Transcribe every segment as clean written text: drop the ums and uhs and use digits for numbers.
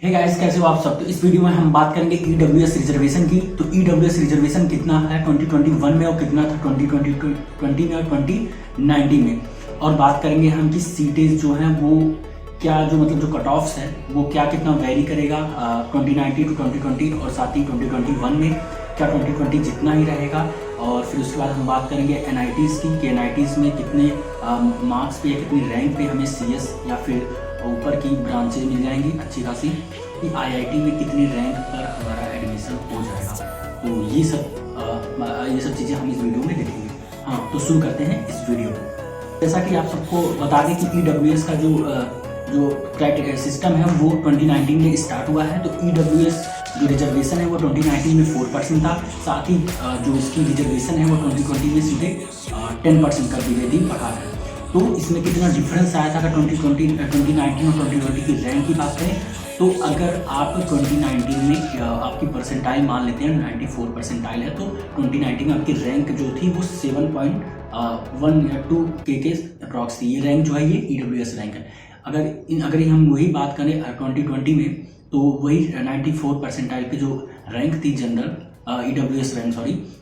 Hey guys, कैसे हो आप सब। तो इस वीडियो में हम बात करेंगे ईडब्ल्यूएस रिजर्वेशन की। तो ईडब्ल्यूएस रिजर्वेशन कितना है 2021 में और कितना था 2020 में और 2019 में। और बात करेंगे हम कि सीटें जो हैं वो क्या जो मतलब जो कट ऑफ्स है वो क्या कितना वेरी करेगा 2019 टू 2020 और साथ ही 2021 में क्या 2020 जितना ही रहेगा। और फिर उसके बाद हम बात करेंगे एनआईटीज़ की कि एनआईटीज़ में कितने मार्क्स पे या कितनी रैंक पे हमें सीएस या फिर ऊपर की ब्रांचेज मिल जाएंगी अच्छी खासी, कि आईआईटी में कितनी रैंक पर हमारा एडमिशन हो जाएगा। तो ये सब चीज़ें हम इस वीडियो में देखेंगे। हाँ, तो शुरू करते हैं इस वीडियो को। जैसा कि आप सबको बता दें कि ईडब्ल्यूएस का जो क्राइटेरिया सिस्टम है वो 2019 में स्टार्ट हुआ है। तो ईडब्ल्यूएस जो रिजर्वेशन है वो 2019 में 4% था। साथ ही जो इसकी रिजर्वेशन है वो 2020 में सीधे 10% कर दी गई थी, बढ़ाकर। तो इसमें कितना डिफरेंस आया था अगर 2019 और 2020 की रैंक की बात करें तो अगर आप 2019 में आपकी परसेंटाइल मान लेते हैं 94 परसेंटाइल है, तो 2019 में आपकी रैंक जो थी वो 7.12 के अप्रॉक्स थी। ये रैंक जो है ये ईडब्ल्यूएस रैंक है। अगर हम वही बात करें 2020 में तो वही 94 परसेंटाइल पे जो रैंक थी जनरल ईडब्ल्यूएस रैंक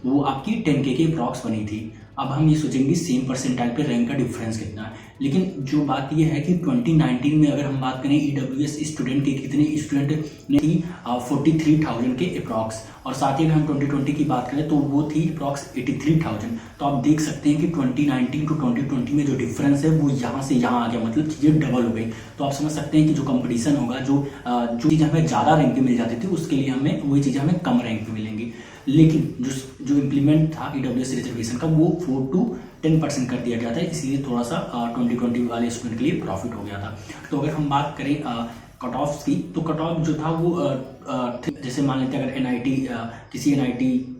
वो आपकी 10K के अप्रॉक्स बनी थी। अब हम ये सोचेंगे सेम परसेंटाइल पे रैंक का डिफरेंस कितना है, लेकिन जो बात ये है कि 2019 में अगर हम बात करें ईडब्ल्यूएस स्टूडेंट के कितने स्टूडेंट ने थी 43,000 के अप्रॉक्स, और साथ ही अगर हम 2020 की बात करें तो वो थी अप्रॉक्स 83,000। तो आप देख सकते हैं कि 2019 टू 2020 में जो डिफरेंस है वो यहाँ से यहाँ आ गया, मतलब चीज़ें डबल हो गई। तो आप समझ सकते हैं कि जो कंपटीशन होगा, जो चीज़ हमें ज़्यादा रैंक पे मिल जाती थी उसके लिए हमें वही चीज़ें हमें कम रैंक पे मिलेंगी। लेकिन जो इम्प्लीमेंट था ईडब्ल्यूएस रिजर्वेशन का वो 4 to 10% कर दिया गया था, इसलिए थोड़ा सा 2020 वाले स्टूडेंट के लिए प्रॉफिट हो गया था। तो अगर हम बात करें कट ऑफ्स की, तो कट ऑफ जो था वो जैसे मान लेते हैं अगर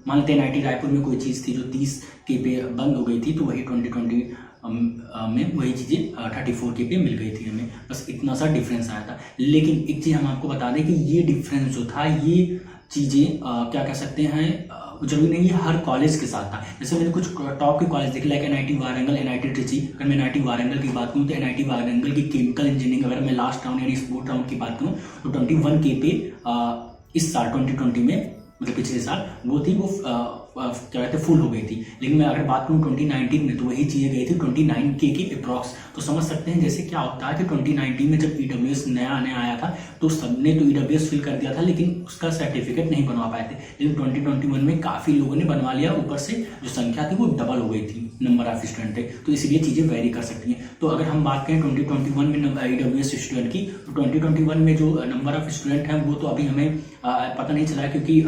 मान लेते हैं एनआईटी रायपुर में कोई चीज़ थी जो 30K पे बंद हो गई थी, तो वही 2020 में वही चीज़ें 34K पे मिल गई थी हमें। बस इतना सा डिफरेंस आया था। लेकिन एक चीज़ हम आपको बता दें कि ये डिफरेंस जो था, ये चीज़ें क्या कह सकते हैं, जरूरी नहीं है हर कॉलेज के साथ था। जैसे मैंने कुछ टॉप के कॉलेज देखे, like NIT Warangal, NIT Trichy. अगर मैं एनआईटी वारंगल की बात करूँ तो एनआईटी वारंगल की केमिकल इंजीनियरिंग अगर मैं लास्ट राउंड यानी स्पोर्ट राउंड की बात करूँ तो 21K पे इस साल 2020 में, मतलब पिछले साल वो थी, वो क्या कहते हैं फुल हो गई थी। लेकिन मैं अगर बात करूँ 2019 में तो वही चीज़ें गई थी 29K के अप्रॉक्स। तो समझ सकते हैं जैसे क्या होता है कि 2019 में जब ईडब्ल्यूएस नया आया था तो सबने तो ईडब्ल्यूएस फिल कर दिया था, लेकिन उसका सर्टिफिकेट नहीं बनवा पाए थे। लेकिन 2021 में काफ़ी लोगों ने बनवा लिया, ऊपर से जो संख्या थी वो डबल हो गई थी, नंबर ऑफ स्टूडेंट थे। तो इसलिए चीज़ें वेरी कर सकती हैं। तो अगर हम बात करें 2021 में ईडब्ल्यूएस स्टूडेंट की, तो 2021 में जो नंबर ऑफ स्टूडेंट हैं वो तो अभी हमें पता नहीं चला, क्योंकि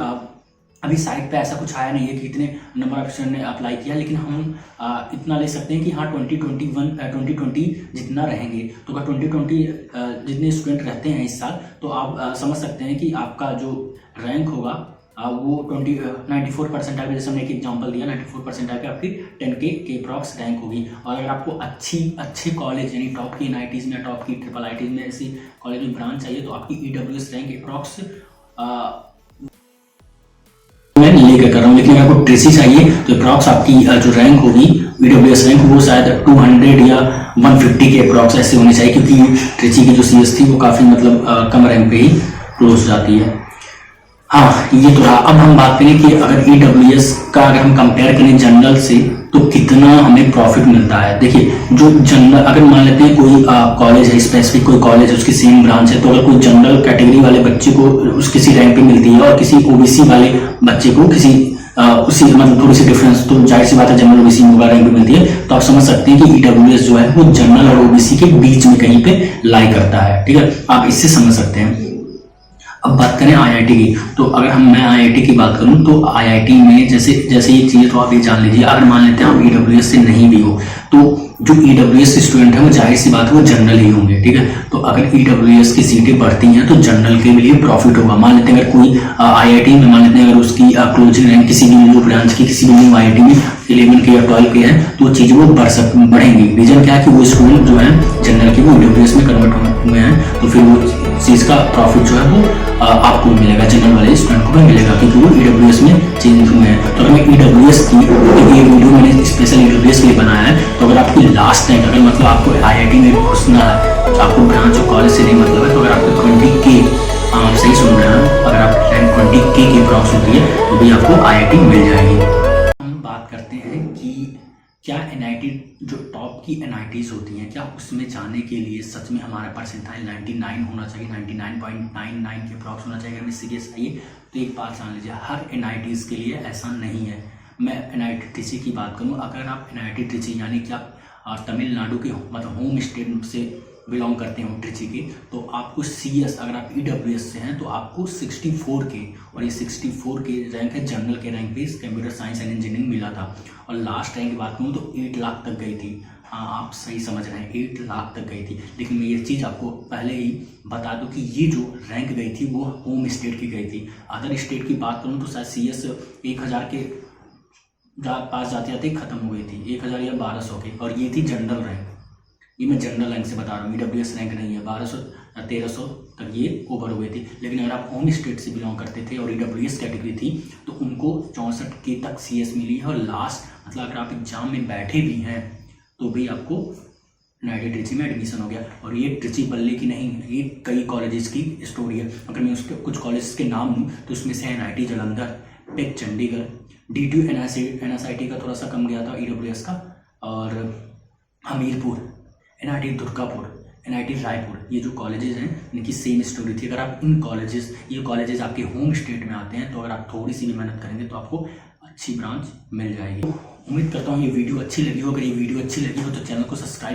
अभी साइट पे ऐसा कुछ आया नहीं है कि कितने नंबर ऑफ स्टूडेंट ने अप्लाई किया। लेकिन हम इतना ले सकते हैं कि हाँ 2020 जितना रहेंगे, तो अगर 2020 जितने स्टूडेंट रहते हैं इस साल, तो आप समझ सकते हैं कि आपका जो रैंक होगा वो 94 परसेंटाइल पे, जैसे हमने एक एग्जांपल दिया, 94 परसेंटाइल पे आपकी 10K के अप्रॉक्स रैंक होगी। और अगर आपको अच्छे कॉलेज यानी टॉप की एनआईटीज़ में, टॉप की ट्रिपल आईटीज़ में ऐसी कॉलेज में ब्रांच चाहिए, तो आपकी ईडब्ल्यूएस रैंक अप्रॉक्स मैं लेकर कर रहा हूँ। लेकिन अगर आपको ट्रिची चाहिए तो अप्रॉक्स आपकी जो रैंक होगी ईडब्ल्यूएस रैंक वो शायद 200 या 150 के अप्रॉक्स ऐसे होनी चाहिए, क्योंकि ट्रिची की जो सीएस थी वो काफ़ी मतलब कम रैंक पे ही क्लोज जाती है। हाँ, ये तो रहा। अब हम बात करें कि अगर ईडब्ल्यूएस का अगर हम कंपेयर करें जनरल से तो कितना हमें प्रॉफिट मिलता है। देखिए, जो जनरल अगर मान लेते हैं कोई कॉलेज है, स्पेसिफिक कोई कॉलेज है, उसकी सेम ब्रांच है, तो अगर कोई जनरल कैटेगरी वाले बच्चे को उस किसी रैंक पे मिलती है और किसी ओबीसी वाले बच्चे को किसी उसी मतलब थोड़ी सी डिफरेंस, तो जाहिर सी बात है जनरल ओबीसी में रैंक पे मिलती है। तो आप समझ सकते हैं कि ईडब्ल्यूएस जो है वो जनरल और ओबीसी के बीच में कहीं पे लाई करता है। ठीक है, आप इससे समझ सकते हैं। अब बात करें आईआईटी की, तो अगर मैं आईआईटी की बात करूं तो आईआईटी में जैसे ये चीज़ तो आप ये जान लीजिए, अगर मान लेते हैं आप ईडब्ल्यूएस से नहीं भी हो तो जो ईडब्ल्यूएस स्टूडेंट है वो जाहिर सी बात है वो जनरल ही होंगे। ठीक है, तो अगर ईडब्ल्यूएस की सीटें बढ़ती हैं तो जनरल के लिए प्रॉफिट होगा। मान लेते हैं अगर कोई आईआईटी में, मान लेते हैं अगर उसकी क्लोजिंग रैंक किसी भी ब्रांच की किसी भी न्यू आईआईटी में 11K या 12K है, तो चीज़ वो बढ़ेंगी। रीजन क्या है कि वो स्टूडेंट जो है जनरल के वो ईडब्ल्यूएस में कन्वर्ट हुए हैं, तो फिर वो चीज़ का प्रॉफिट जो है वो आपको मिलेगा, जनरल वाले स्टूडेंट को भी मिलेगा, क्योंकि वो ईडब्ल्यूएस में चेंज हुए हैं। तो अगर मैं ईडब्ल्यूएस की ये वीडियो मैंने स्पेशल ईडब्ल्यूएस के लिए बनाया है, तो अगर आपकी लास्ट रैंक, अगर मतलब आपको आईआईटी में घुसना है, तो आपको ब्रांच और कॉलेज से नहीं मतलब है, तो अगर आपको 20K तो भी आपको IIT मिल जाएगी। हम बात करते हैं कि क्या NIT जो टॉप की NITs होती हैं, क्या उसमें जाने के लिए सच में हमारा परसेंटाइल 99 होना चाहिए, 99.99 के अप्रॉक्स होना चाहिए। अगर मैं सीरियस आइए तो एक बात जान लीजिए, हर NITs के लिए ऐसा नहीं है। मैं NIT ट्रिची की बात करूं, अगर आप NIT ट्रिची यानी कि आप तमिलनाडु के मतलब होम स्टेट से बिलोंग करते हो ट्रिची के, तो आपको CS अगर आप EWS से हैं तो आपको 64 के, और ये 64 के रैंक है जनरल के रैंक पे कंप्यूटर साइंस एंड इंजीनियरिंग मिला था। और लास्ट रैंक की बात करूँ तो 8 लाख तक गई थी। हाँ, आप सही समझ रहे हैं, 8 लाख तक गई थी। लेकिन मैं ये चीज़ आपको पहले ही बता दूं कि ये जो रैंक गई थी वो होम स्टेट की गई थी। अदर स्टेट की बात करूँ तो शायद CS 1000 के पास जाते जाते ख़त्म हो गई थी, 1000 या 1200 के, और ये थी जनरल रैंक। ये मैं जनरल रैंक से बता रहा हूँ, EWS रैंक नहीं है। 1200 1300 तक ये ओवर हो गई थी। लेकिन अगर आप होम स्टेट से बिलोंग करते थे और EWS कैटेगरी थी तो उनको 64 के तक CS मिली है। और लास्ट मतलब अगर आप एग्जाम में बैठे भी हैं तो भी आपको NIT ट्रिची में एडमिशन हो गया। और ये ट्रिची बल्ले की नहीं है, ये कई कॉलेजेस की स्टोरी है। अगर मैं उसके कुछ कॉलेजेस के नाम लूँ तो उसमें से NIT Jalandhar, tech Chandigarh, DTU NSIT का थोड़ा सा कम गया था EWS का, और हमीरपुर, NIT दुर्गापुर, NIT रायपुर, ये जो कॉलेजेस हैं इनकी सेम स्टोरी थी। अगर आप ये कॉलेजेस आपके होम स्टेट में आते हैं तो अगर आप थोड़ी सी भी मेहनत करेंगे तो आपको अच्छी ब्रांच मिल जाएगी। उम्मीद करता हूँ ये वीडियो अच्छी लगी हो। अगर ये वीडियो अच्छी लगी हो तो चैनल को सब्सक्राइब